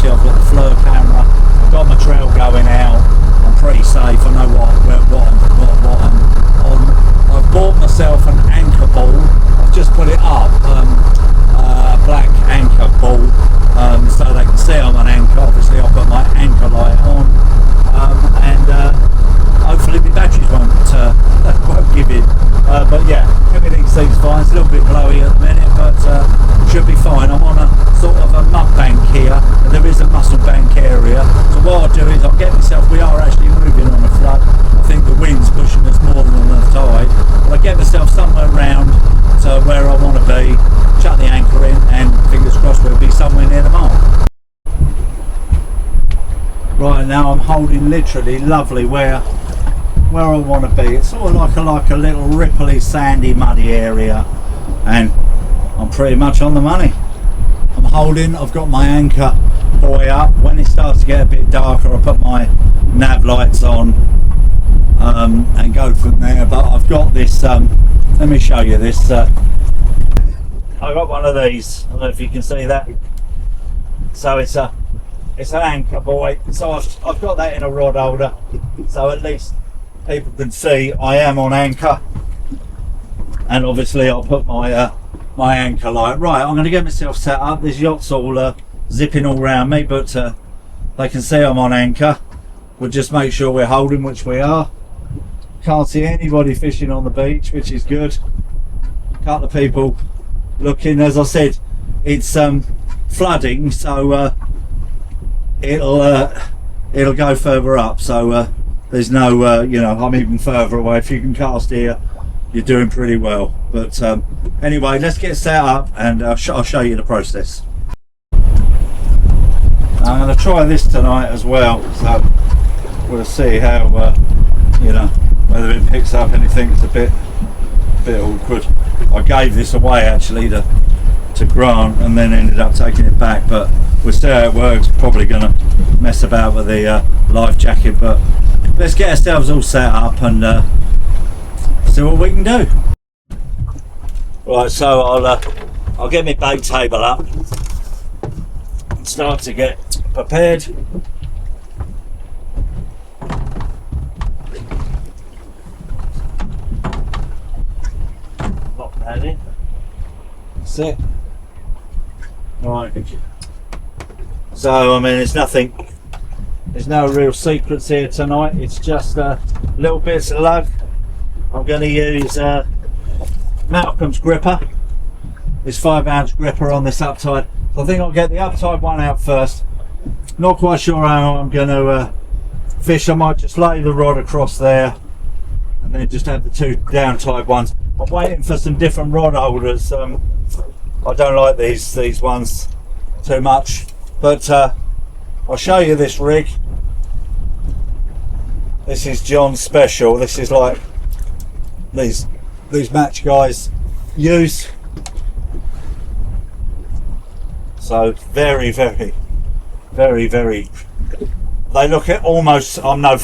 obviously I've got the FLIR camera, I've got my trail going out, I'm pretty safe, I know what I'm on. I've bought myself an anchor ball, I've just put it up, a black anchor ball, so they can see I'm an anchor. Obviously I've got my anchor light on, and hopefully the batteries won't give in. But yeah, everything seems fine. It's a little bit blowy at the minute, but should be fine. I'm on a sort of a mud bank here, and there is a mussel bank area. So what I'll do is I'll get myself, we are actually moving on a flood. I think the wind's pushing us more than the tide. But I'll get myself somewhere round to where I want to be, chuck the anchor in, and fingers crossed we'll be somewhere near the mark. Right now I'm holding literally lovely where I want to be. It's sort of like a little ripply, sandy, muddy area, and I'm pretty much on the money. I'm holding, I've got my anchor buoy up. When it starts to get a bit darker, I'll put my nav lights on and go from there. But I've got this, let me show you this. I got one of these, I don't know if you can see that. So it's an anchor buoy. So I've got that in a rod holder, so at least people can see I am on anchor. And obviously I'll put my my anchor light. Right, I'm going to get myself set up. This yacht's all zipping all around me, but they can see I'm on anchor. We'll just make sure we're holding, which we are. Can't see anybody fishing on the beach, which is good. A couple of people looking. As I said, it's flooding, so it'll go further up, so there's no you know, I'm even further away. If you can cast here, you're doing pretty well. But anyway, let's get set up, and I'll show you the process. I'm going to try this tonight as well, so we'll see how you know, whether it picks up anything. It's a bit awkward. I gave this away actually to Grant, and then ended up taking it back, but we'll see how it works. Probably going to mess about with the life jacket, but let's get ourselves all set up and see what we can do. Right, so I'll get my bait table up and start to get prepared. Lock that in. That's it. Right. So I mean, there's no real secrets here tonight. It's just little bits of lug. I'm going to use Malcolm's gripper, this 5-ounce gripper on this uptide. So I think I'll get the uptide one out first. Not quite sure how I'm going to fish. I might just lay the rod across there and then just have the two downtide ones. I'm waiting for some different rod holders. I don't like these ones too much, but I'll show you this rig. This is John's special. This is like these match guys use. So very they look at almost, I'm no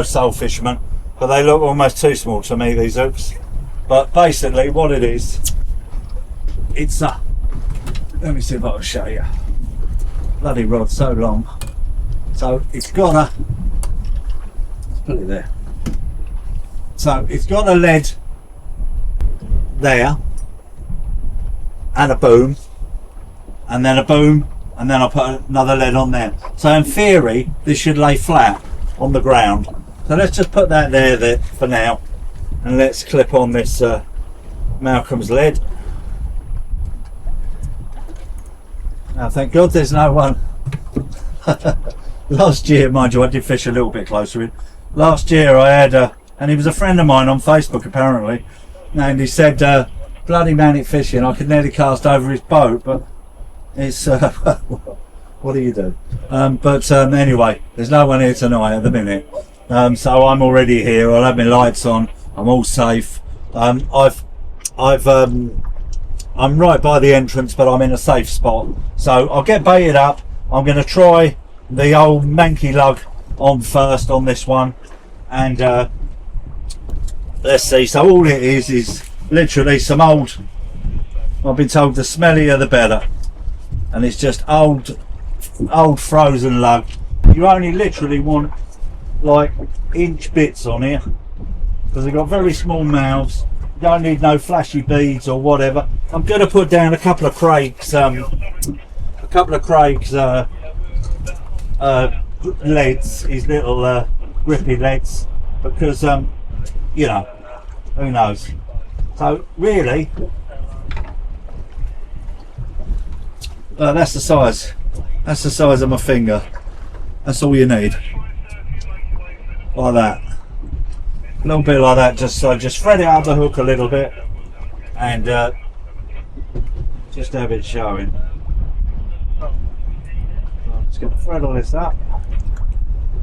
sole fisherman, but they look almost too small to me, these hooks. But basically what it is, it's a, let me see if I can show you. Bloody rod so long. So it's got a, let's put it there. So it's got a lead there, and a boom, and then a boom, and then I'll put another lead on there. So in theory, this should lay flat on the ground. So let's just put that there for now, and let's clip on this Malcolm's lead. Now thank God there's no one. Last year, mind you, I did fish a little bit closer in. Last year I had and he was a friend of mine on Facebook apparently, and he said bloody Manic fishing, I could nearly cast over his boat, but it's what do you do? But anyway, there's no one here tonight at the minute, so I'm already here. I'll have my lights on, I'm all safe. I'm right by the entrance, but I'm in a safe spot, so I'll get baited up. I'm going to try the old manky lug on first on this one, and let's see. So all it is literally some old, I've been told the smellier the better, and it's just old old frozen lug, you only literally want like inch bits on here because they've got very small mouths. You don't need no flashy beads or whatever. I'm going to put down a couple of Craig's leads, his little grippy leads, because you know, who knows. So really, that's the size. That's the size of my finger. That's all you need. Like that. A little bit like that. Just thread it up the hook a little bit, and just have it showing. So I'm just going to thread all this up.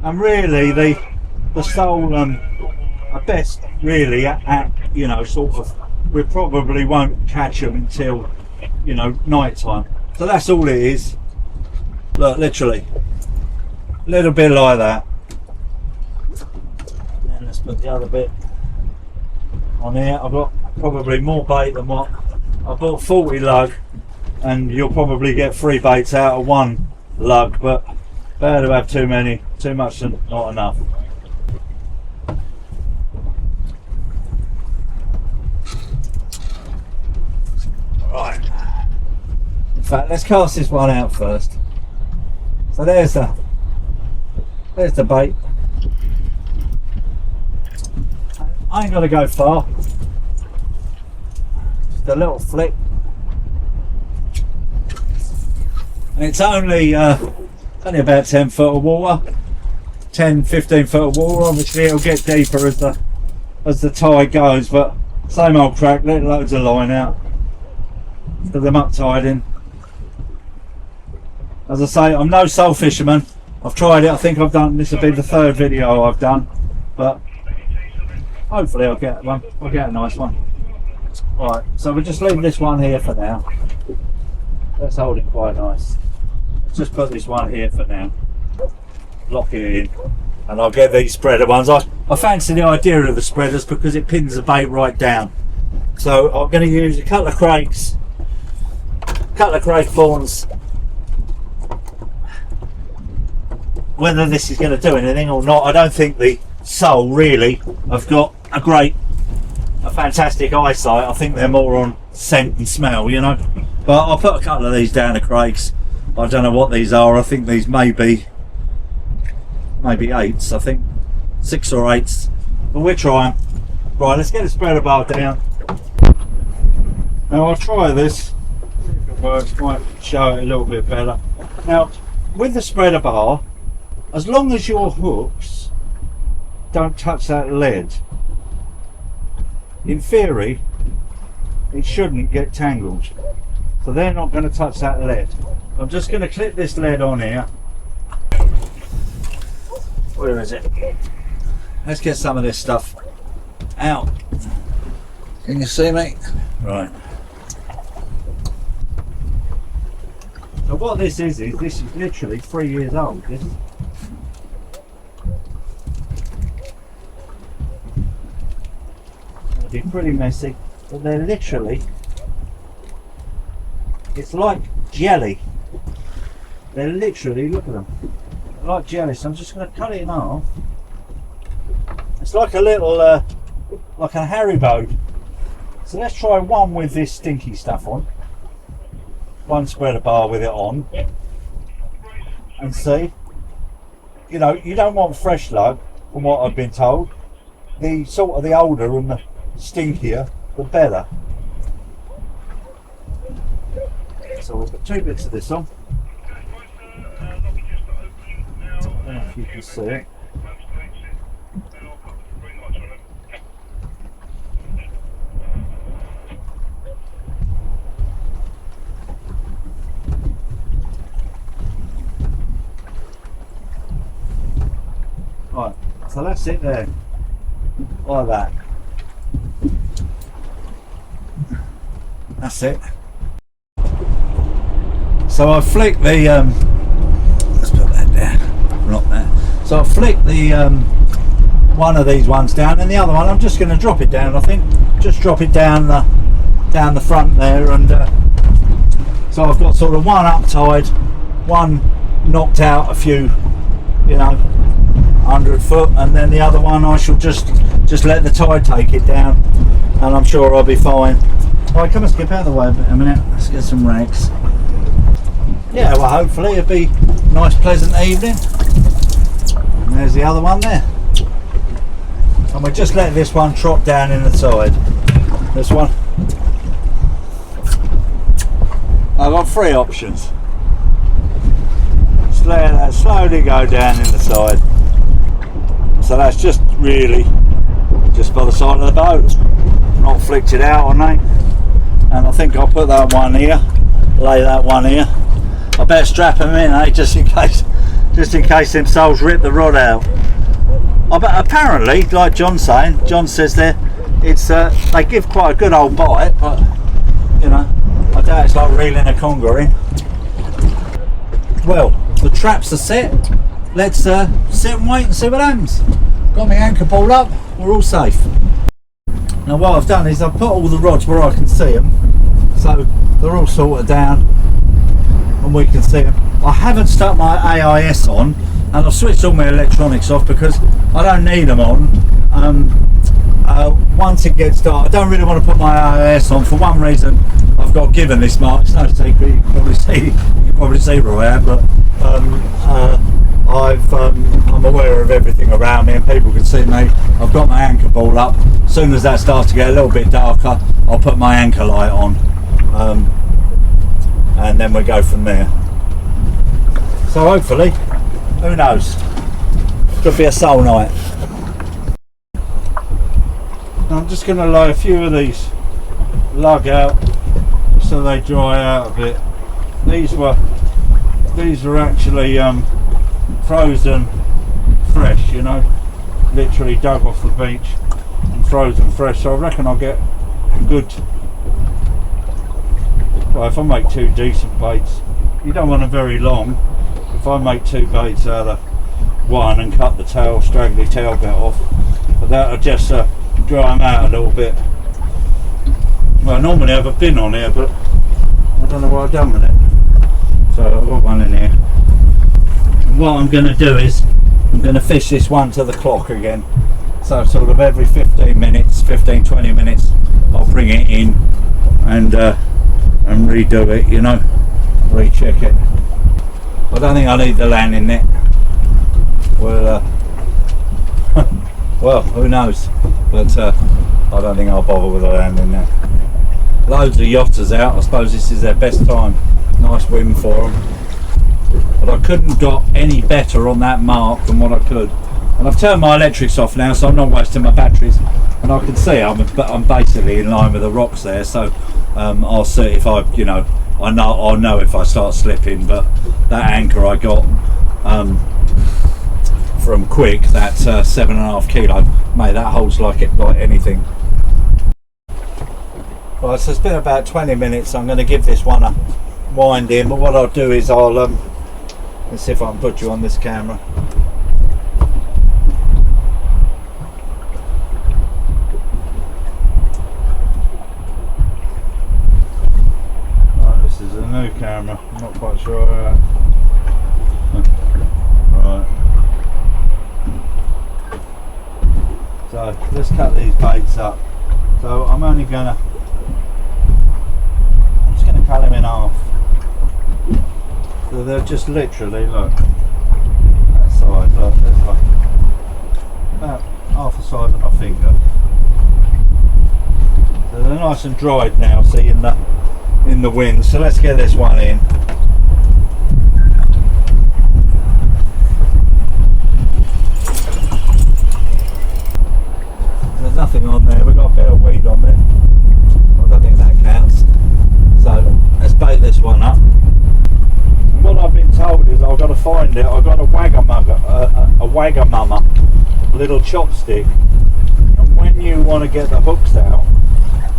And really, the sole, at best, really, at you know, sort of, we probably won't catch them until, you know, night time. So that's all it is. Look, literally, a little bit like that. And let's put the other bit on here. I've got probably more bait than what I bought. 40 lug, and you'll probably get 3 baits out of 1 lug, but better to have too many, too much than not enough. Right. In fact, let's cast this one out first. So there's the bait. I ain't gonna go far. Just a little flick. And it's only about 10 foot of water. 10-15 foot of water. Obviously it'll get deeper as the tide goes, but same old crack, let loads of line out. Put them up tied in. As I say, I'm no sole fisherman. I've tried it. I think I've done, this will be the 3rd video I've done, but hopefully I'll get one. I'll get a nice one. Right, so we'll just leave this one here for now. Let's hold it quite nice. Let's just put this one here for now. Lock it in, and I'll get these spreader ones. I fancy the idea of the spreaders because it pins the bait right down. So I'm going to use a couple of Craig's, Craig Fawns. Whether this is going to do anything or not, I don't think the sole really have got a fantastic eyesight. I think they're more on scent and smell, you know. But I'll put a couple of these down to Craig's. I don't know what these are. I think these may be 8s. I think 6 or 8s. But we're trying. Right, let's get the spreader bar down. Now I'll try this. See if it works. Might show it a little bit better. Now with the spreader bar, as long as your hooks don't touch that lead, in theory it shouldn't get tangled. So they're not going to touch that lead. I'm just going to clip this lead on here. Where is it? Let's get some of this stuff out. Can you see me? Right. So what this is literally 3 years old. This it'll be pretty messy, but they're literally, it's like jelly. They're literally, look at them, they're like jelly. So I'm just going to cut it in half. It's like a little, like a Haribo. So let's try one with this stinky stuff on. One spreader bar with it on. And see. You know, you don't want fresh lug, from what I've been told. The sort of the older and the stinkier, the better. So we'll put 2 bits of this on. I don't know if you can see it. Right, so that's it there, like that. That's it. So I flick the let's put that there, not there. So I flick the one of these ones down, and the other one I'm just going to drop it down. I think just drop it down the front there, and so I've got sort of one up tied, one knocked out a few, you know, 100 foot, and then the other one I shall just let the tide take it down, and I'm sure I'll be fine. Right, come and skip out of the way a minute. Let's get some rags. Yeah, well, hopefully it'll be a nice pleasant evening. And there's the other one there. And we just let this one trot down in the tide. This one. I've got 3 options. Just let that slowly go down in the tide. So that's just really just by the side of the boat. Not flicked it out or nothing. And I think I'll put that one here, lay that one here. I better strap them in, just in case them souls rip the rod out. But apparently, like John's saying, John says there, it's they give quite a good old bite, but you know, I doubt it's like reeling a conger in. Well, the traps are set. Let's sit and wait and see what happens. Got my anchor ball up, we're all safe. Now what I've done is I've put all the rods where I can see them, so they're all sorted down and we can see them. I haven't stuck my AIS on, and I've switched all my electronics off because I don't need them on. Once it gets dark, I don't really want to put my AIS on for one reason. I've got given this mark, it's no secret, you can probably see where I am, but I'm aware of everything around me and people can see me. I've got my anchor ball up. As soon as that starts to get a little bit darker, I'll put my anchor light on, and then we go from there. So hopefully, who knows, could be a soul night. I'm just going to lay a few of these lug out so they dry out a bit. These were actually frozen fresh, you know, literally dug off the beach and frozen fresh, so I reckon I'll get a good, well, if I make 2 decent baits, you don't want them very long. If I make 2 baits out of one and cut the tail, straggly tail bit off, but that'll just dry them out a little bit. Well, I normally have a bin on here, but I don't know what I've done with it, so I've got one in here. And what I'm going to do is I'm going to fish this one to the clock again, so sort of every 15 20 minutes I'll bring it in and redo it, you know, recheck it. I don't think I need the landing net. Well, well, who knows, but I don't think I'll bother with the landing net. Loads of yachters out, I suppose this is their best time. Nice wind for them, but I couldn't got any better on that mark than what I could. And I've turned my electrics off now, so I'm not wasting my batteries, and I can see I'm basically in line with the rocks there, so I'll see if I'll know if I start slipping. But that anchor I got from Quick, that 7.5 kilo, mate, that holds like anything. Right, so it's been about 20 minutes. I'm going to give this one a wind in, but what I'll do is let's see if I can put you on this camera. Right, this is a new camera, I'm not quite sure right, so let's cut these baits up. So I'm just going to cut them in half. So they're just literally, look, that size, look, there's like about half the size of my finger. So they're nice and dried now, see, in the wind. So let's get this one in. There's nothing on there, we've got a bit of weed on there. I don't think that counts. So let's bait this one up. And what I've been told is I've got to find it. I've got a Wagamama little chopstick, and when you want to get the hooks out,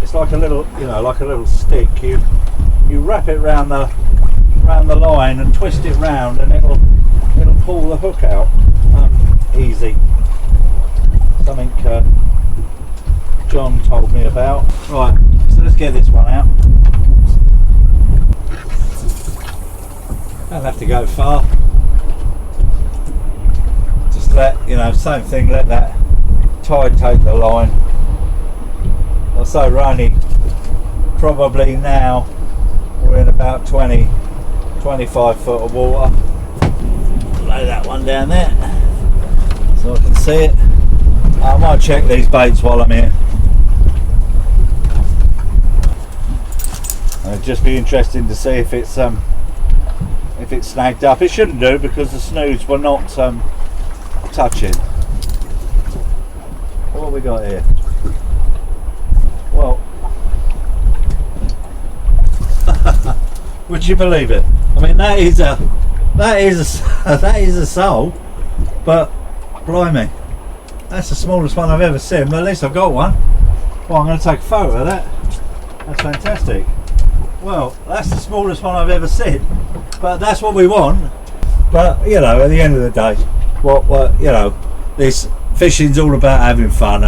it's like a little, like a little stick. You wrap it round the line and twist it round, and it'll pull the hook out easy. Something John told me about. Right, so let's get this one out. Don't have to go far. same thing, let that tide take the line. I say we're only probably now we're in about 20-25 foot of water. Lay that one down there so I can see it. I might check these baits while I'm here. It'd just be interesting to see if it's snagged up. It shouldn't do because the snoods were not touching. What have we got here? Well, would you believe it? I mean, that is a sole, but blimey, that's the smallest one I've ever seen. But at least I've got one. Well, I'm going to take a photo of that. That's fantastic. Well, that's the smallest one I've ever seen, but that's what we want. But at the end of the day, what this fishing's all about having fun,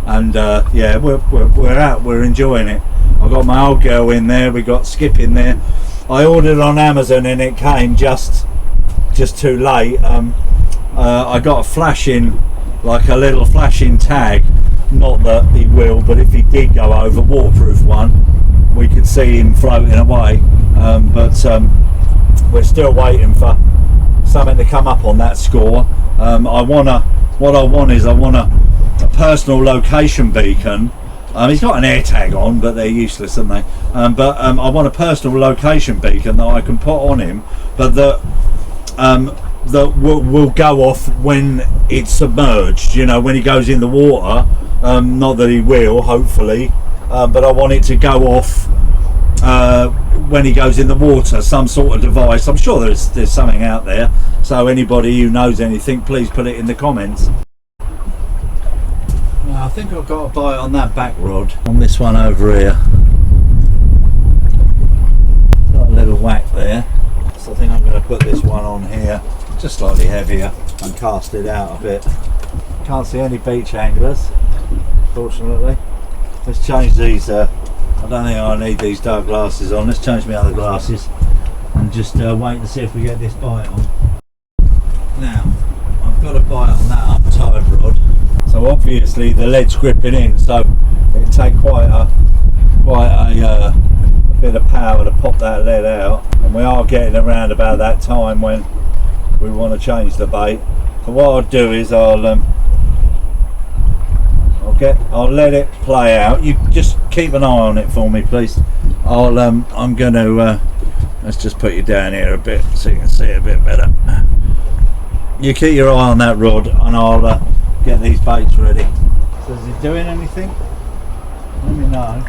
and yeah, we're out, we're enjoying it. I've got my old girl in there, we got Skip in there. I ordered on Amazon and it came just too late. I got a flashing, like a little flashing tag. Not that he will, but if he did go over, waterproof one, we could see him floating away. But we're still waiting for something to come up on that score. I want a personal location beacon. He's got an air tag on, but they're useless, aren't they? But I want a personal location beacon that I can put on him, but that will go off when it's submerged. When he goes in the water. Not that he will, hopefully, but I want it to go off when he goes in the water. Some sort of device. I'm sure there's something out there. So anybody who knows anything, please put it in the comments. I think I've got a bite on that back rod, on this one over here. Got a little whack there. So I think I'm going to put this one on here, just slightly heavier, and cast it out a bit. Can't see any beach anglers, fortunately. Let's change these. I don't think I need these dark glasses on. Let's change my other glasses and just wait to see if we get this bite on. Now, I've got a bite on that up tide rod. So obviously the lead's gripping in, so it'd take quite a bit of power to pop that lead out, and we are getting around about that time when we want to change the bait. So what I'll do is I'll let it play out. You just keep an eye on it for me, please. I'm going to let's just put you down here a bit so you can see it a bit better. You keep your eye on that rod, and I'll get these baits ready. So is it doing anything? Let me know.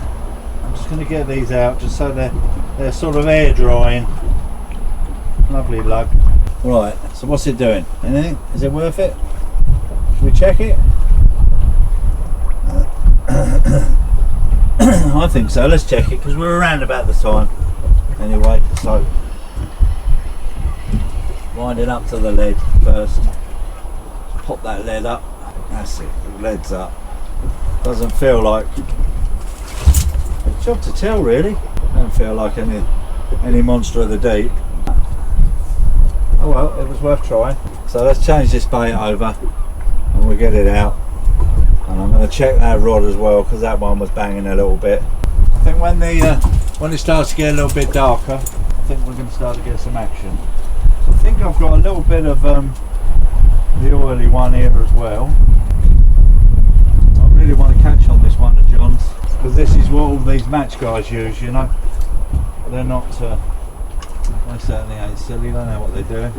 I'm just going to get these out just so they're sort of air drying. Lovely lug. Right, so what's it doing? Anything? Is it worth it? Should we check it? I think so. Let's check it because we're around about the time. Anyway, so wind it up to the lead first. Pop that lead up. That's it. The lead's up. Doesn't feel like. It's job to tell, really. Don't feel like any monster of the deep. Oh well, it was worth trying. So let's change this bait over and we'll get it out. And I'm going to check that rod as well because that one was banging a little bit. I think when it starts to get a little bit darker, I think we're going to start to get some action. So I think I've got a little bit of the oily one here as well. I really want to catch on this one of John's because this is what all these match guys use, They're not. They certainly ain't silly. They know what they're doing.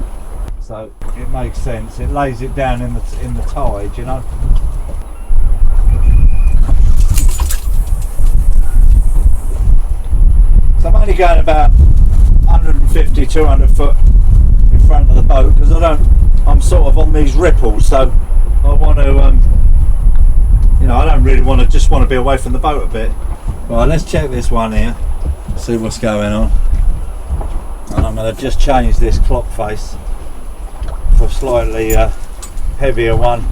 So it makes sense. It lays it down in the tide, So I'm only going about 150, 200 foot in front of the boat because I'm sort of on these ripples, so I want to, I don't really just want to be away from the boat a bit. Right, let's check this one here, see what's going on. And I'm going to just change this clock face for a slightly heavier one.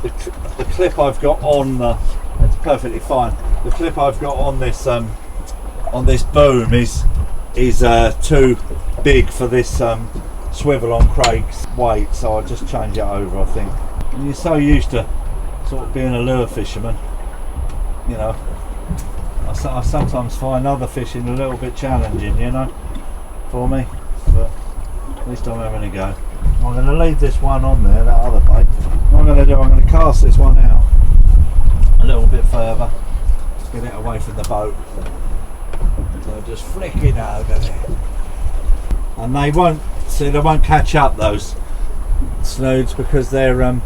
The clip I've got on it's perfectly fine. The clip I've got on this boom is too big for this swivel on Craig's weight, so I just change it over, I think. And you're so used to sort of being a lure fisherman, you know. I sometimes find other fishing a little bit challenging, you know, for me, but at least I'm having a go. I'm going to leave this one on there, that other bait. What I'm going to do, I'm going to cast this one out a little bit further, get it away from the boat. So just flick it over there. And they won't catch up, those snoods, because they don't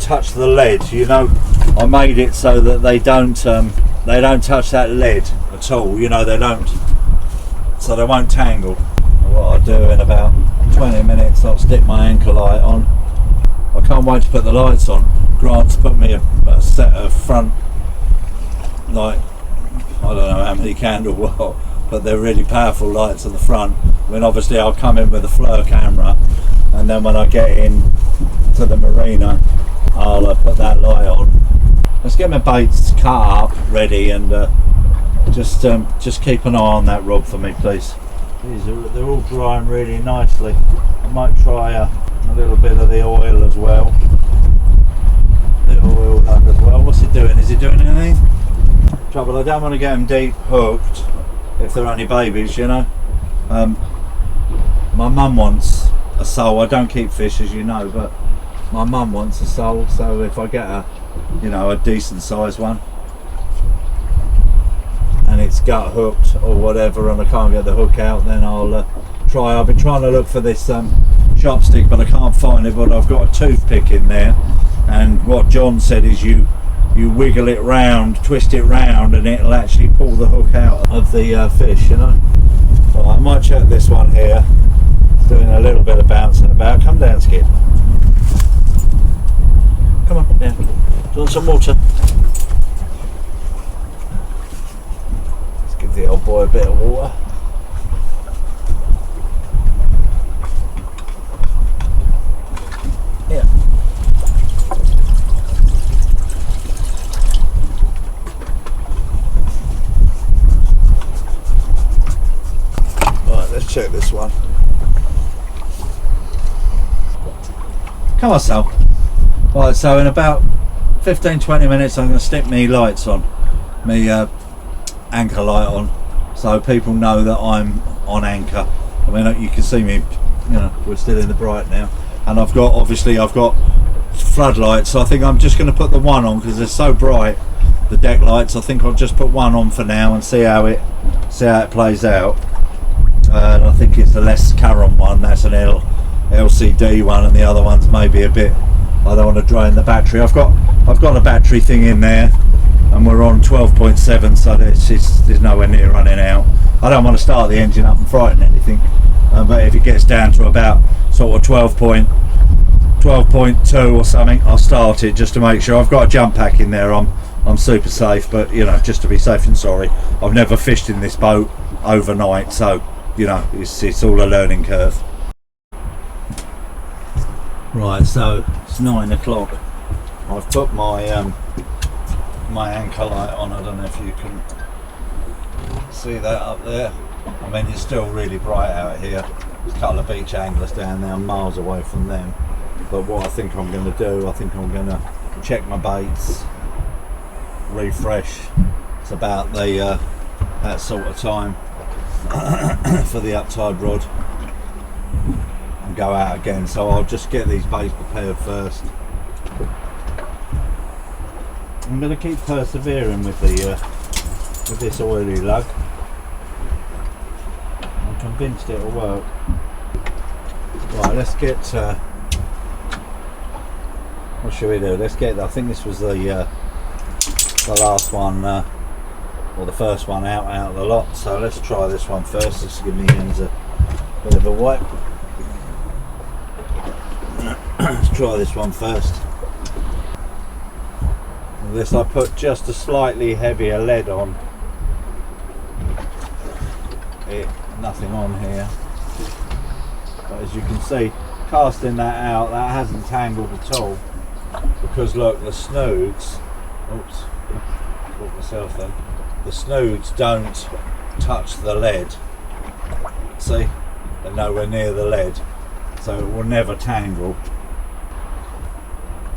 touch the lead, you know. I made it so that they don't touch that lead at all, you know, so they won't tangle. What I'll do in about 20 minutes, I'll stick my anchor light on. I can't wait to put the lights on. Grant's put me a set of front, like, I don't know how many candle watt, but they're really powerful lights at the front. I mean, obviously I'll come in with a FLIR camera, and then when I get in to the marina, I'll put that light on. Let's get my baits cut up, ready, and just keep an eye on that rod for me, please. They're all drying really nicely. I might try a little bit of the oil as well. The oil lug as well. What's it doing? Is it doing anything? Trouble, I don't want to get them deep hooked if they're only babies, you know. My mum wants a sole. I don't keep fish, as you know, but my mum wants a sole, so if I get a decent sized one and it's gut hooked or whatever and I can't get the hook out, then I'll try. I've been trying to look for this chopstick, but I can't find it, but I've got a toothpick in there, and what John said is you wiggle it round, twist it round, and it'll actually pull the hook out of the fish, you know. Well, I might check this one here. It's doing a little bit of bouncing about. Come down, Skip. Come on, down. Do you want some water? Let's give the old boy a bit of water. Yeah. Right, let's check this one. Come on, Sal. Right, so in about 15-20 minutes I'm going to stick me lights on, me anchor light on, so people know that I'm on anchor. I mean, you can see me, you know, we're still in the bright now, and I've got floodlights, so I think I'm just going to put the one on because they're so bright, the deck lights. I think I'll just put one on for now and see how it plays out. And I think it's the less current one, that's an LCD one, and the other one's maybe a bit, I don't want to drain the battery. I've got a battery thing in there, and we're on 12.7, so there's nowhere near running out. I don't want to start the engine up and frighten anything, but if it gets down to about sort of 12.2 or something, I'll start it just to make sure. I've got a jump pack in there. I'm super safe, but you know, just to be safe and sorry. I've never fished in this boat overnight, so you know, it's all a learning curve. Right, so it's 9 o'clock. I've put my my anchor light on. I don't know if you can see that up there. I mean, it's still really bright out here. There's a couple of beach anglers down there, I'm miles away from them. But what I think I'm going to do, I think I'm going to check my baits, refresh. It's about the that sort of time for the uptide rod, and go out again. So I'll just get these baits prepared first. I'm going to keep persevering with this oily lug. I'm convinced it'll work. Right, let's get. What should we do? Let's get. I think this was the last one, or the first one out of the lot. So let's try this one first. Just to give my hands a bit of a wipe. Let's try this one first. This I put just a slightly heavier lead on it, nothing on here, but as you can see, casting that out, that hasn't tangled at all, because look, the snoods, oops, caught myself then, the snoods don't touch the lead, see, and nowhere near the lead, so it will never tangle.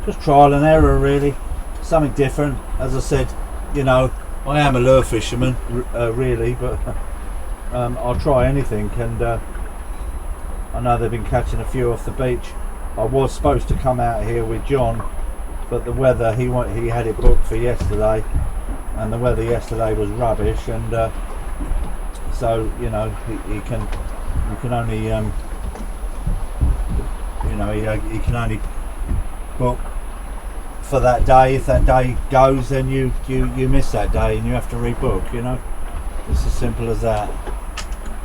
Just trial and error really, something different. As I said, you know, I am a lure fisherman really, but I'll try anything, and I know they've been catching a few off the beach. I was supposed to come out here with John, but the weather, he had it booked for yesterday, and the weather yesterday was rubbish, and so you know he can only you know he can only book for that day. If that day goes, then you miss that day and you have to rebook. You know, it's as simple as that.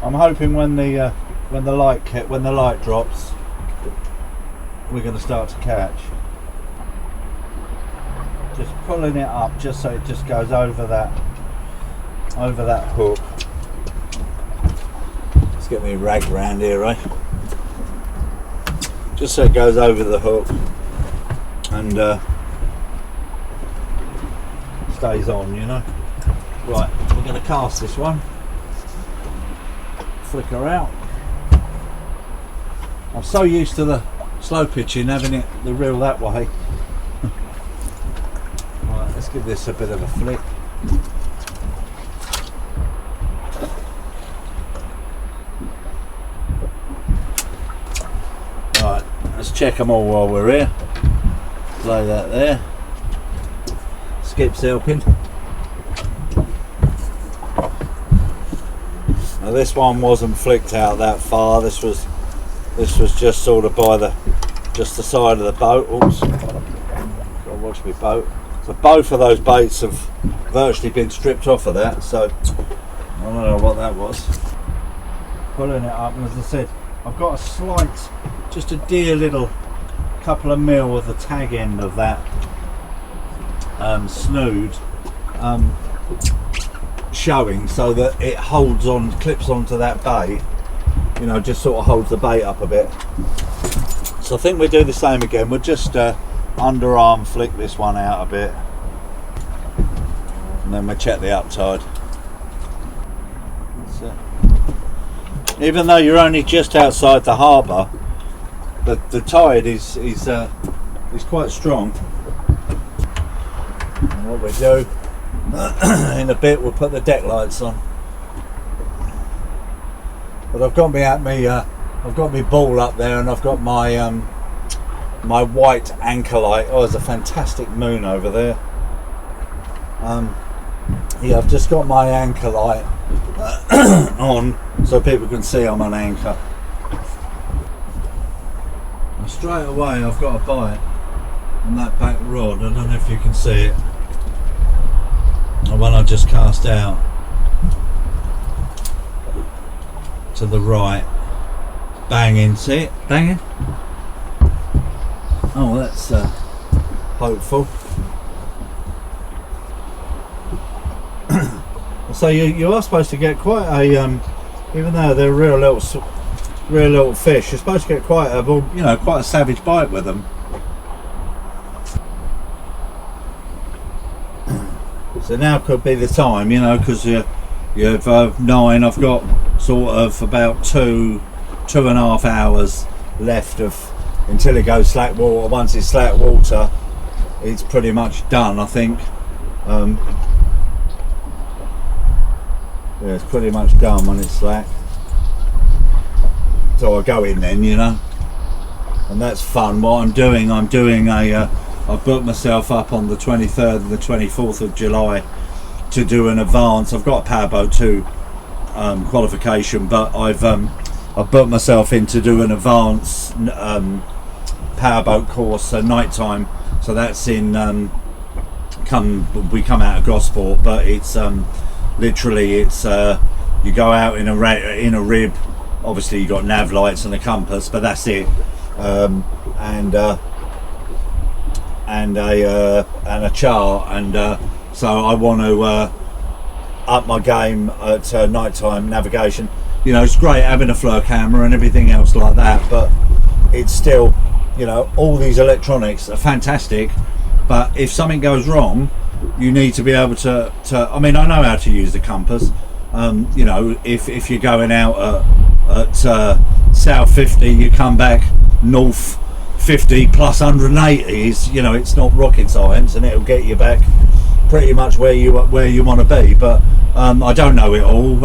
I'm hoping when the light drops, we're going to start to catch. Just pulling it up just so it just goes over that hook. Let's get me rag round here, right? Just so it goes over the hook and stays on, you know. Right, we're going to cast this one. Flicker out. I'm so used to the slow pitching, having the reel that way. Right, let's give this a bit of a flick. Right, let's check them all while we're here. Lay that there. Skip's helping. Now this one wasn't flicked out that far. This was just sort of by the side of the boat. Oops, gotta watch my boat. So both of those baits have virtually been stripped off of that, so I don't know what that was. Pulling it up, and as I said, I've got a slight, just a dear little couple of mil of the tag end of that snood showing, so that it clips onto that bait, you know, just sort of holds the bait up a bit. So I think we'll do the same again. We'll just underarm flick this one out a bit, and then we'll check the uptide. Even though you're only just outside the harbour, the tide is quite strong. And what we do in a bit, we'll put the deck lights on. But I've got my ball up there, and I've got my my white anchor light. Oh, there's a fantastic moon over there. Yeah, I've just got my anchor light on so people can see I'm on anchor. And straight away I've got a bite on that back rod. I don't know if you can see it. The one I just cast out to the right. Banging, see it? Banging? Oh, that's hopeful. So you are supposed to get quite a, even though they're real little fish, you're supposed to get quite a savage bite with them. So now could be the time, you know, because you have 9. I've got sort of about 2.5 hours left until it goes slack water. Once it's slack water, it's pretty much done, I think. Yeah, it's pretty much done when it's slack. So I go in then, you know, and that's fun. What I'm doing I've booked myself up on the 23rd and the 24th of July to do an advance. I've got a Powerboat 2 qualification, but I've booked myself in to do an advance powerboat course at night time. So that's in we come out of Gosport, but it's literally it's you go out in a rib. Obviously you got nav lights and a compass, but that's it. And a chart, and so I want to up my game at nighttime navigation. You know, it's great having a FLIR camera and everything else like that, but it's still, you know, all these electronics are fantastic, but if something goes wrong, you need to be able to I mean, I know how to use the compass. You know, if you're going out at at south 50, you come back north 50 plus 180s. You know, it's not rocket science, and it'll get you back pretty much where you want to be. But I don't know it all,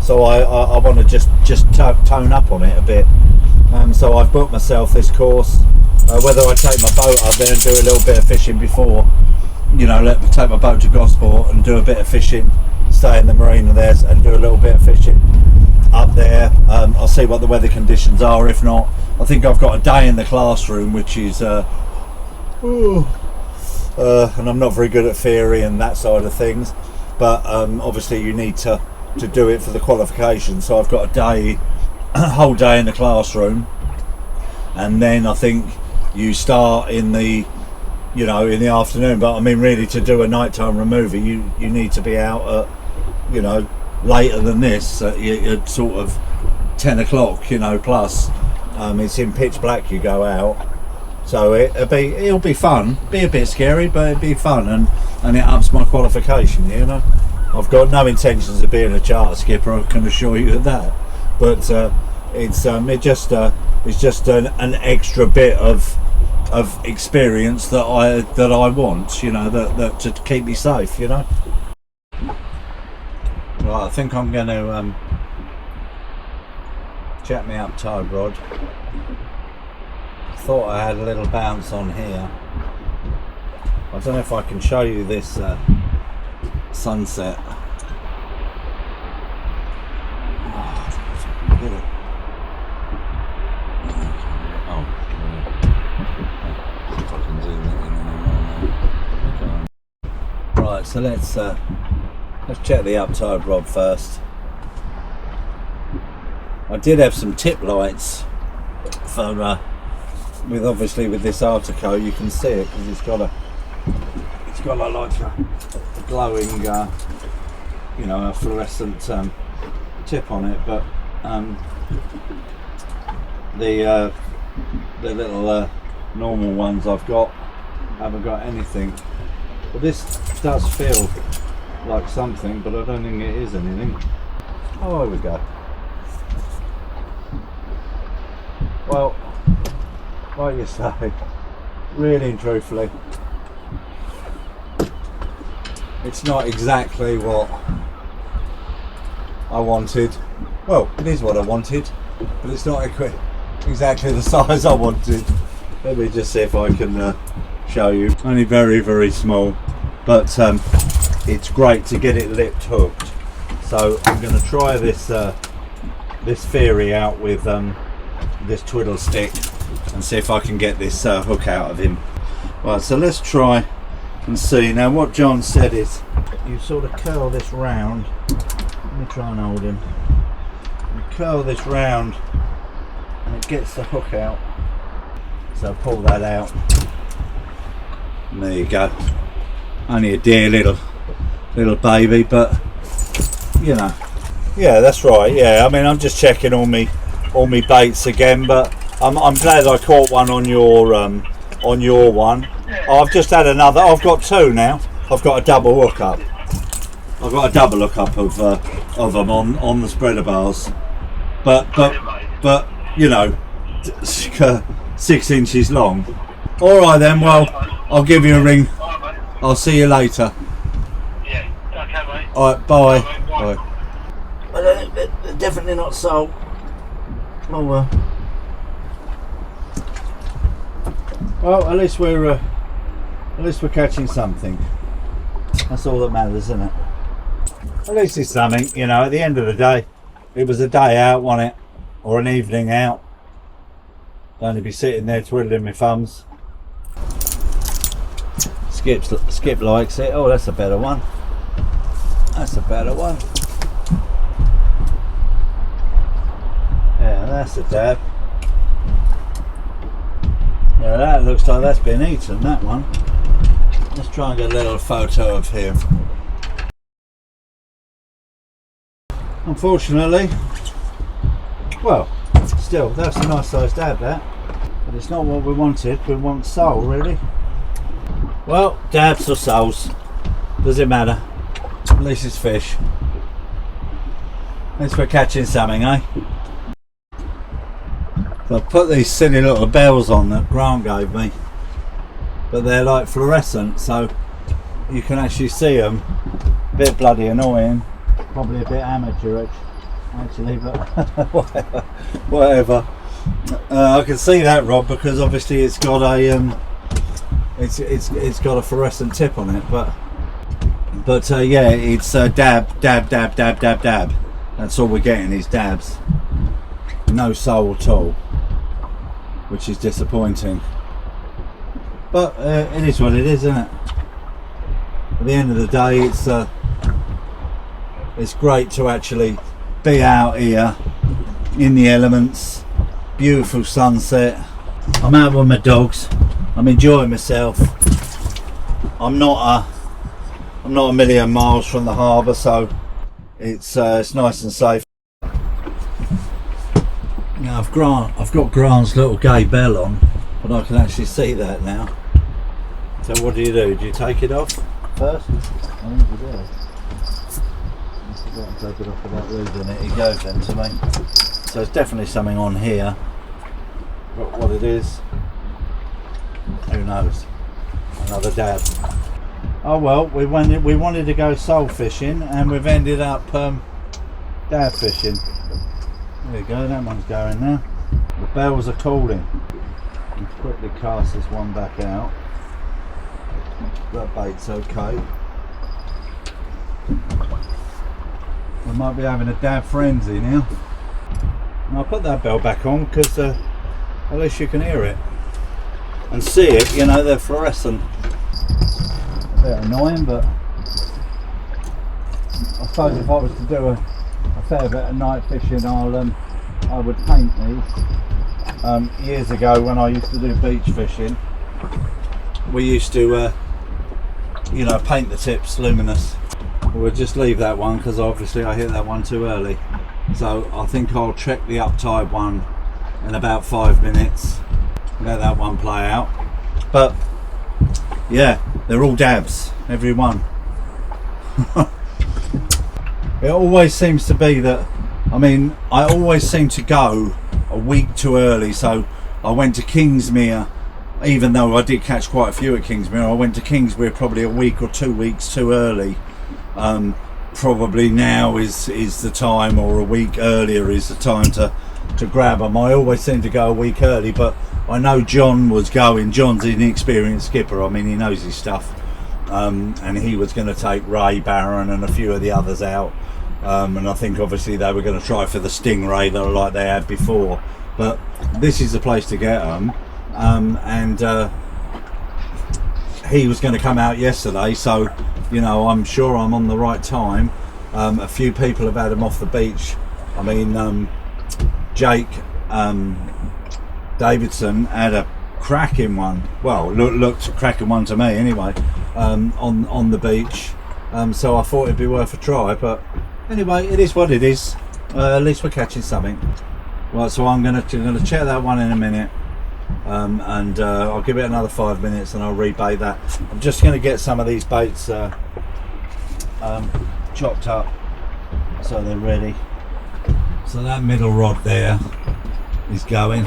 so I want to just tone up on it a bit. So I've booked myself this course. Whether I take my boat up there and do a little bit of fishing before, you know, take my boat to Gosport and do a bit of fishing, stay in the marina there and do a little bit of fishing up there. I'll see what the weather conditions are. If not, I think I've got a day in the classroom, which is and I'm not very good at theory and that side of things, but obviously you need to do it for the qualification. So I've got a whole day in the classroom, and then I think you start in the afternoon. But I mean, really, to do a nighttime remover, you need to be out at, you know, later than this, at sort of 10 o'clock, you know, plus. It's in pitch black you go out, so it'll be fun. Be a bit scary, but it'll be fun, and it ups my qualification. You know, I've got no intentions of being a charter skipper, I can assure you of that. But it's just an extra bit of experience that I want, you know, that to keep me safe, you know. Right, I think I'm going to check me up tide rod. Thought I had a little bounce on here. I don't know if I can show you this sunset. Right, so let's check the up tide rod first. I did have some tip lights for with this Artico. You can see it because it's got like a glowing you know, a fluorescent tip on it, but the little normal ones I've got haven't got anything. But this does feel like something, but I don't think it is anything. Oh, here we go. Well, like you say, really and truthfully, it's not exactly what I wanted. Well, it is what I wanted, but it's not exactly the size I wanted. Let me just see if I can show you. Only very, very small, but it's great to get it lipped hooked. So I'm going to try this this theory out with this twiddle stick and see if I can get this hook out of him. Right, so let's try and see. Now what John said is you sort of curl this round. Let me try and hold him. You curl this round and it gets the hook out. So pull that out. And there you go. Only a dear little baby, but you know. Yeah, that's right. Yeah, I mean, I'm just checking all me baits again, but I'm glad I caught one on your one. I've just had another. I've got two now. I've got a double hookup. I've got a double hookup of them on the spreader bars, but you know, 6 inches long. All right then. Well, I'll give you a ring. I'll see you later. Yeah. Okay, mate. All right. Bye. Bye. I don't think they're definitely not sold. Oh well. Well, at least we're catching something. That's all that matters, isn't it? At least it's something, you know. At the end of the day, it was a day out, wasn't it, or an evening out. Don't only be sitting there twiddling my thumbs. Skip likes it. Oh, that's a better one. That's a better one. Yeah, that's a dab. Yeah, that looks like that's been eaten, that one. Let's try and get a little photo of him. Unfortunately, well, still, that's a nice sized dab, that. But it's not what we wanted. We want sole, really. Well, dabs or soles, does it matter? At least it's fish. Thanks for catching something, eh? So I've put these silly little bells on that Grant gave me, but they're like fluorescent, so you can actually see them. A bit bloody annoying, probably a bit amateurish actually, but whatever. I can see that, Rob, because obviously it's got a it's got a fluorescent tip on it, but yeah, it's dab. That's all we're getting is dabs, no soul at all, which is disappointing, but it is what it is, isn't it? At the end of the day, it's great to actually be out here in the elements. Beautiful sunset. I'm out with my dogs. I'm enjoying myself. I'm not a million miles from the harbour, so it's nice and safe. Now I've got Grant's little gay bell on, but I can actually see that now. So what do? Do you take it off first? I think you do. I forgot to take it off without losing it. It goes then to me. So it's definitely something on here. But what it is, who knows? Another dab. Oh well, we wanted to go soul fishing, and we've ended up dab fishing. There you go, that one's going now. The bells are calling. I'll quickly cast this one back out. That bait's okay. We might be having a dab frenzy now. And I'll put that bell back on because at least you can hear it and see it. You know, they're fluorescent. A bit annoying, but I suppose if I was to do a fair bit of night fishing, I would paint these. Years ago, when I used to do beach fishing, we used to you know, paint the tips luminous. We'll just leave that one because obviously I hit that one too early, so I think I'll check the uptide one in about 5 minutes, let that one play out. But yeah, they're all dabs, every one. It always seems to be that, I mean, I always seem to go a week too early. So I went to Kingsmere, even though I did catch quite a few at Kingsmere, I went to Kingsmere probably a week or 2 weeks too early. Probably now is the time, or a week earlier is the time to grab them. I always seem to go a week early, but I know John was going. John's an experienced skipper. I mean, he knows his stuff, and he was going to take Ray, Barron and a few of the others out, and I think obviously they were going to try for the stingray that like they had before, but this is the place to get them. And he was going to come out yesterday, so you know, I'm sure I'm on the right time. A few people have had him off the beach. I mean, Jake Davidson had a cracking one. Well, looked a cracking one to me anyway, on the beach. So I thought it'd be worth a try. But anyway, it is what it is. At least we're catching something. Right, so I'm gonna check that one in a minute. And I'll give it another 5 minutes and I'll rebait that. I'm just going to get some of these baits chopped up so they're ready. So that middle rod there is going.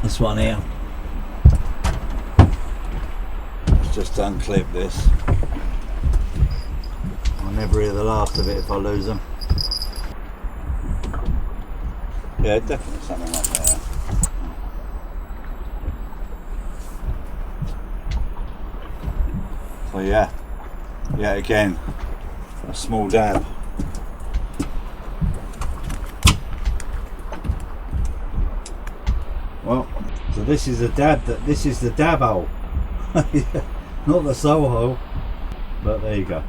This one here. Let's just unclip this. I'll never hear the last of it if I lose them. Yeah, definitely something up there. So yeah, again, a small dab. Well, so this is the dab hole. Not the soul hole, but there you go.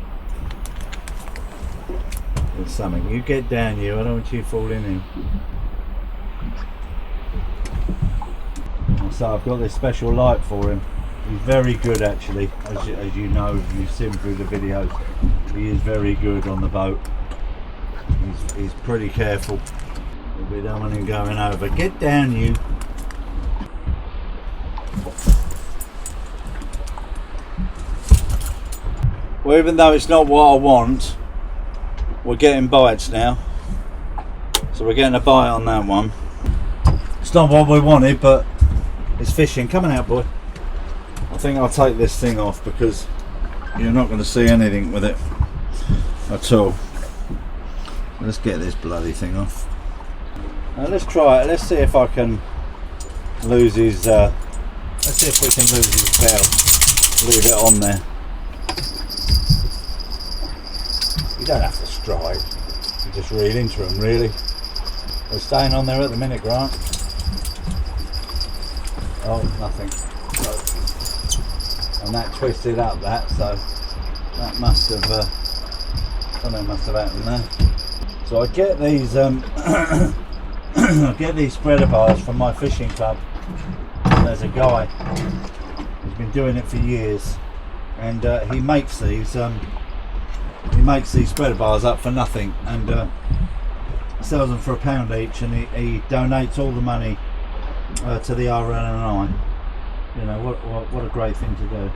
There's something. You get down, you. I don't want you falling in. So I've got this special light for him. He's very good actually, as you know, you've seen through the videos. He is very good on the boat. He's pretty careful. We don't want him going over. Get down, you. Well, even though it's not what I want, we're getting bites now. So we're getting a bite on that one. It's not what we wanted, but it's fishing. Coming out, boy. I think I'll take this thing off because you're not going to see anything with it at all. Let's get this bloody thing off. Now let's try it. Let's see if I can lose his let's see if we can lose his bell. Leave it on there. You don't have to strike. You just reel into them, really. We're staying on there at the minute, Grant. Oh, nothing. So, and that twisted up that, so that must have something must have happened there. So I get these I get these spreader bars from my fishing club. There's a guy who's been doing it for years, and he makes these spreader bars up for nothing, and sells them for £1 each, and he donates all the money to the RNNI. You know, what a great thing to do.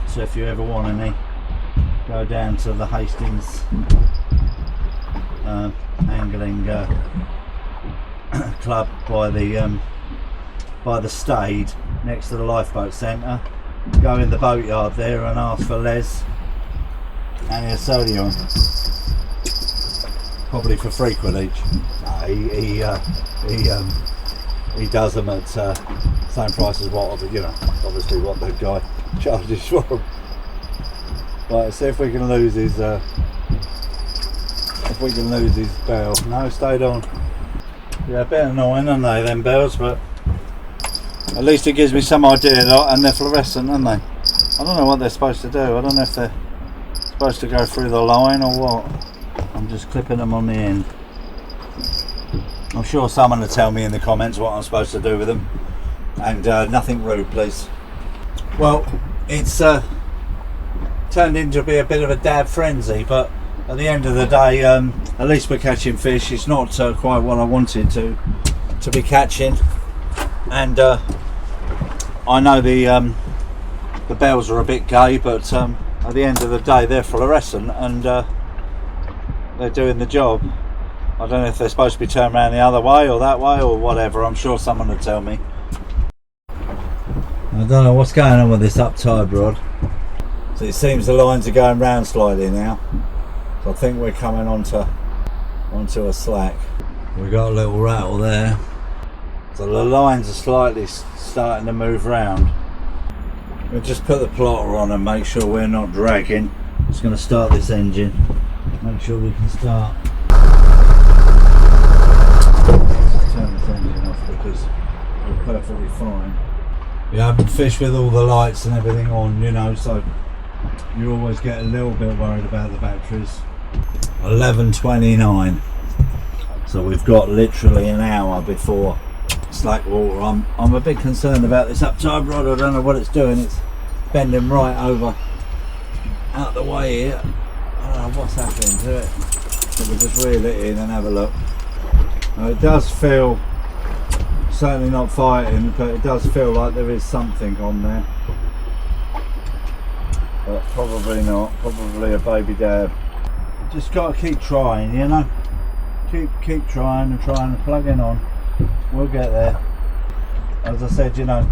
So if you ever want any, go down to the Hastings angling club by the Stade next to the lifeboat centre. Go in the boatyard there and ask for Les, and he'll sell you them. Probably for £3 each. No, he does them at same price as what, you know, obviously what the guy charges for them. Right, let's see if we can lose his bell. No, stayed on. Yeah, a bit annoying, aren't they, them bells, but at least it gives me some idea, and they're fluorescent, aren't they? I don't know what they're supposed to do. I don't know if they're supposed to go through the line or what. I'm just clipping them on the end. I'm sure someone will tell me in the comments what I'm supposed to do with them. And nothing rude, please. Well, it's turned into be a bit of a dab frenzy, but at the end of the day, at least we're catching fish. It's not quite what I wanted to be catching, and I know the bells are a bit gay, but at the end of the day, they're fluorescent, and they're doing the job. I don't know if they're supposed to be turned around the other way or that way or whatever. I'm sure someone will tell me. I don't know what's going on with this uptide rod. So it seems the lines are going round slightly now. So I think we're coming onto a slack. We got a little rattle there. So the lines are slightly starting to move round. We'll just put the plotter on and make sure we're not dragging. Just going to start this engine. Make sure we can start. Turn this engine off because we're perfectly fine. Yeah, I fish with all the lights and everything on, you know, so you always get a little bit worried about the batteries. 11:29. So we've got literally an hour before slack water. I'm a bit concerned about this uptide rod. I don't know what it's doing. It's bending right over out the way here. I don't know what's happening to it. So we'll just reel it in and have a look. Now it does feel, certainly not fighting, but it does feel like there is something on there. But probably not. Probably a baby dab. Just got to keep trying, you know. Keep trying and plugging on. We'll get there. As I said, you know,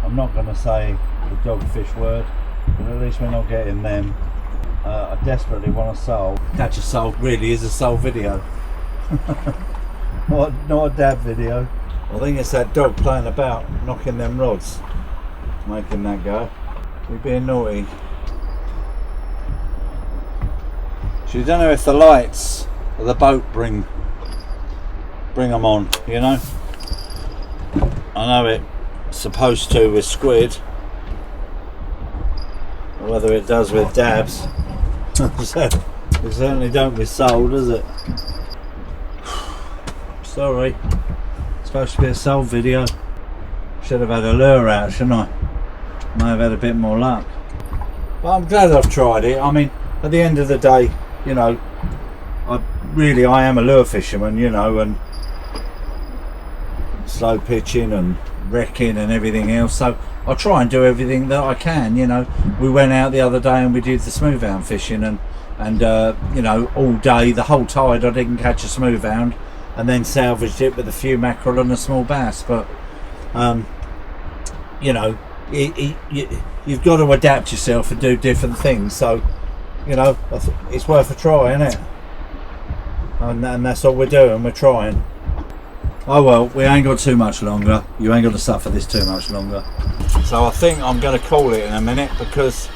I'm not going to say the dogfish word, but at least we're not getting them. I desperately want a sole. Catch a sole really is a sole video. not a dab video. I think it's that dog playing about, knocking them rods, making that go. We're being naughty. So you don't know if the lights of the boat bring them on, you know. I know it's supposed to with squid, or whether it does with dabs. It certainly don't with sole, does it? Sorry, it's supposed to be a sole video. Should have had a lure out, shouldn't I? Might have had a bit more luck. But I'm glad I've tried it. I mean, at the end of the day, you know, I am a lure fisherman, you know, and slow pitching and wrecking and everything else, so I try and do everything that I can, you know. We went out the other day and we did the smooth out fishing, and and you know, all day, the whole tide, I didn't catch a smooth hound, and then salvaged it with a few mackerel and a small bass. But you know, you've got to adapt yourself and do different things. So, you know, it's worth a try, isn't it? And that's all we're doing. We're trying. Oh well, we ain't got too much longer. You ain't got to suffer this too much longer. So I think I'm going to call it in a minute, because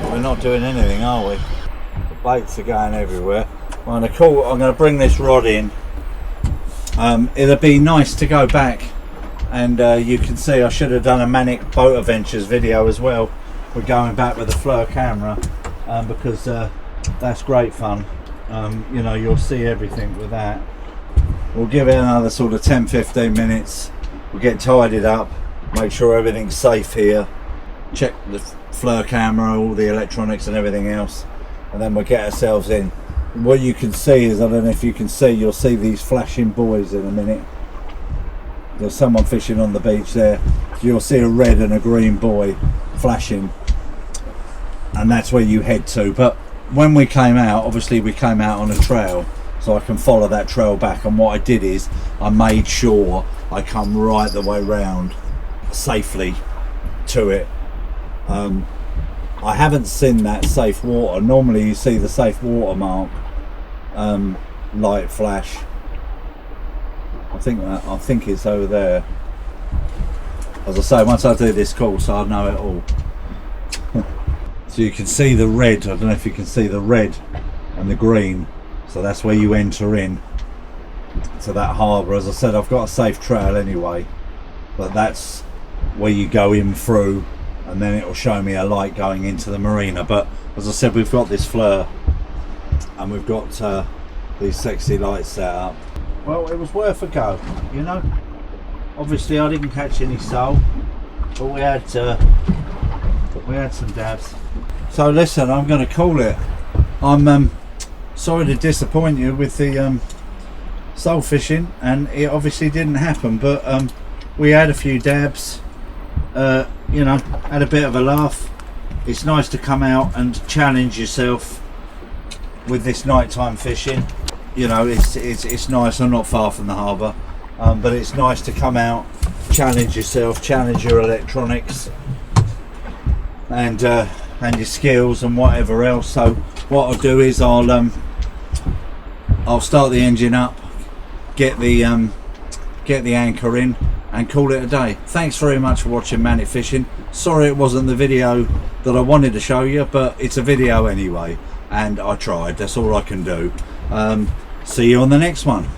we're not doing anything, are we? The baits are going everywhere. I'm going to bring this rod in. It'll be nice to go back, and you can see I should have done a Manic Boat Adventures video as well. We're going back with the Fleur camera, because that's great fun. You know, you'll see everything with that. We'll give it another sort of 10-15 minutes. We'll get tidied up, make sure everything's safe here, check the Fleur camera, all the electronics and everything else, and then we'll get ourselves in. What you can see is, I don't know if you can see, you'll see these flashing buoys in a minute. There's someone fishing on the beach there. You'll see a red and a green buoy flashing, and that's where you head to. But when we came out, obviously we came out on a trail, so I can follow that trail back, and what I did is I made sure I come right the way round safely to it. I haven't seen that safe water. Normally you see the safe water mark light flash. I think it's over there. As I say, once I do this course, I'll know it all. So you can see the red. I don't know if you can see the red and the green. So that's where you enter in to that harbour. As I said, I've got a safe trail anyway, but that's where you go in through, and then it will show me a light going into the marina. But as I said, we've got this Fleur, and we've got these sexy lights set up. Well, it was worth a go, you know. Obviously I didn't catch any sole, but we had some dabs. So listen, I'm going to call it. I'm sorry to disappoint you with the sole fishing, and it obviously didn't happen, but we had a few dabs, you know, had a bit of a laugh. It's nice to come out and challenge yourself with this nighttime fishing. You know, it's nice. I'm not far from the harbour, but it's nice to come out, challenge yourself, challenge your electronics, and your skills and whatever else. So what I'll do is I'll start the engine up, get the anchor in, and call it a day. Thanks very much for watching Manic Fishing. Sorry it wasn't the video that I wanted to show you, but it's a video anyway, and I tried. That's all I can do. See you on the next one.